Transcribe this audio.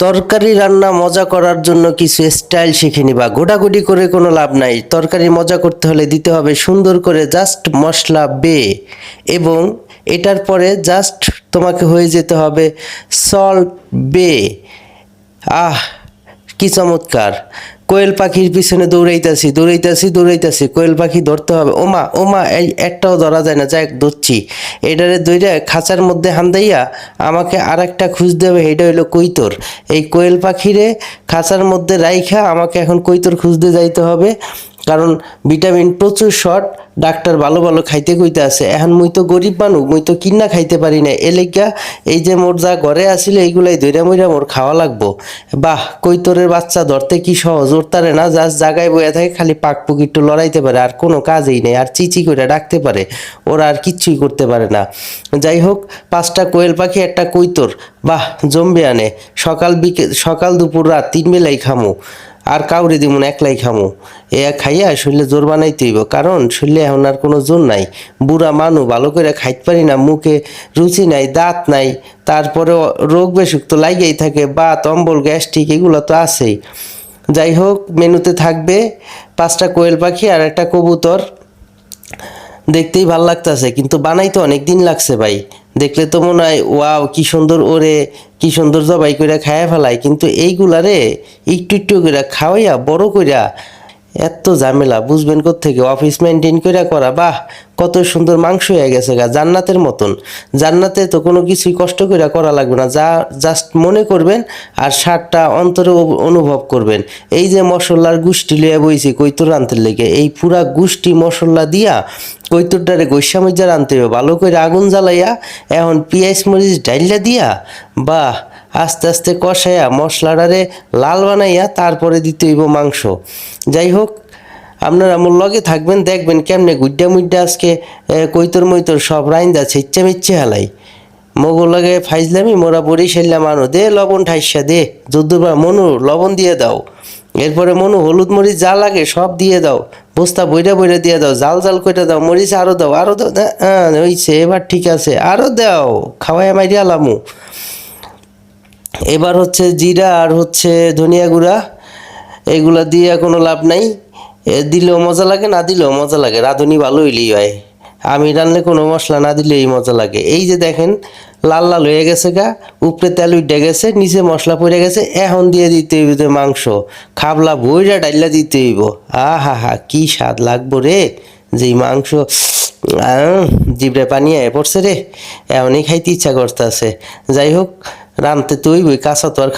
তরকারি রান্না মজা করার জন্য কিছু স্টাইল শিখে নিবা। গোটাগুটি করে কোনো লাভ নাই। তরকারি মজা করতে হলে দিতে হবে সুন্দর করে জাস্ট মশলা এবং এটার পরে জাস্ট তোমাকে হয়ে যেতে হবে সল্ট আহ কি চমৎকার! কোয়েল পাখির পিছনে দৌড়াইতাছি, কোয়েল পাখি ধরতে হবে। ওমা ওমা, এই একটাও ধরা যায় না, যাই ধরছি। এটারে দইরা খাঁচার মধ্যে হান্দাইয়া আমাকে আর একটা খুঁজতে হবে, এটা হইলো কৈতর। এই কোয়েল পাখিরে খাঁচার মধ্যে রাইখা আমাকে এখন কৈতর খুঁজতে যাইতে হবে, কারণ ভিটামিন প্রচুর শর্ট। ডাক্তার ভালো ভালো খাইতে কইতে আছে। এখন মুই তো গরিব মানুষ, মুই তো কিনা খাইতে পারি না। এলেগা এই যে মোর যা ঘরে আসিল এইগুলাই ধইরা মইরা মোর খাওয়া লাগবো। বাহ, কৈতরের বাচ্চা ধরতে কি সহজ! ওরতারে না জাস্ট জায়গায় বয়ে থাকে, খালি পাক পুক একটু লড়াইতে পারে, আর কোনো কাজই নেই। আর চিচি করে ডাকতে পারে, ওরা আর কিচ্ছুই করতে পারে না। যাই হোক, 5টা কোয়েল পাখি, একটা কৈতর, বাহ জম্বে আনে। সকাল দুপুর রাত 3 বেলাই খামু, আর কাউরে দিব না, একলাই খামু। খাইয়া শরীরে জোর বানাইতে হইব, কারণ শরীরে এখন আর কোনো জোর নাই। বুড়া মানুষ, ভালো করে খাইতে পারি না, মুখে রুচি নাই, দাঁত নাই, তারপরে রোগ বেসুখ তো লাগাই থাকে, বাত অম্বল গ্যাস্ট্রিক এগুলো তো আছেই। যাই হোক, মেনুতে থাকবে 5টা কোয়েল পাখি আর একটা কবুতর। দেখতেই ভাল লাগতেছে, কিন্তু বানাইতে অনেক দিন লাগছে ভাই। দেখলে তো মনে হয় ওয়াও কি সুন্দর ওরে, কি সুন্দর জবাই কইরা খায়া ফেলায়, কিন্তু এইগুলারে একটু একটু করে খাওয়াইয়া বড় কইরা এত ঝামেলা বুঝবেন কোত্থেকে? অফিস মেনটেন কইরা করা। বাহ, কত সুন্দর মাংস হয়ে গেছে গা, জান্নাতের মতন। জান্নাতে তো কোনো কিছুই কষ্ট কইরা করা লাগবে না, যা জাস্ট মনে করবেন আর স্বাদটা অন্তরে অনুভব করবেন। এই যে মশলার গুষ্টি লইয়া বইছি কৈতর রানতে লেগে, এই পুরা গুষ্টি মশলা দিয়া কৈতরটারে গৈসা মজ্জা রানতে হবে ভালো করে, আগুন জ্বালাইয়া এখন পেঁয়াজ মরিচ ডাইলা দিয়া, বাহ, আস্তে আস্তে কষাইয়া মশলাটারে লাল বানাইয়া তারপরে দিতে হইব মাংস। যাই হোক, আপনারা আমার লগে থাকবেন, দেখবেন কেমনে গুড্ডা মুড্ডা আজকে কৈতর মৈতর সব রাইন্দা ছেচ্চা মিচ্ছে হালাই। মগো লাগে ফাইজলামি, মোরা বরিশাল্লা মানো, দে লবণ ঠাইসা দে, যদ্দুরবার মনু লবণ দিয়ে দাও, এরপরে মনু হলুদ মরিচ যা লাগে সব দিয়ে দাও, বস্তা বইরা বইরা দিয়ে দাও, জাল জাল কইটা দাও, মরিচ আরো দাও, আরো দাও। হ্যাঁ হইছে, এবার ঠিক আছে, আরো দাও, খাওয়াই মাইরিয়া লামু। এবার হচ্ছে জিরা আর হচ্ছে ধনিয়া গুঁড়া, এগুলা দিয়ে কোনো লাভ নাই। দিলেও মজা লাগে, না দিলেও মজা লাগে, রাঁধুনি ভালো হইলেই হয়। আমি রান্নে কোনো মশলা না দিলেই মজা লাগে। এই যে দেখেন লাল লাল হয়ে গেছে গা, উপরে তেল উঠে গেছে, নিচে মশলা পড়ে গেছে, এখন দিয়ে দিতে হইব মাংস, খাবলা বইরা ডাইলা দিতে হইব। হা হা, কি স্বাদ লাগবো রে! যেই মাংস জিভে পানি আয় পড়ছে রে, এমনই খাইতে ইচ্ছা করতেছে। যাই হোক, রানতে তো হইবই, কাঁচা তো আর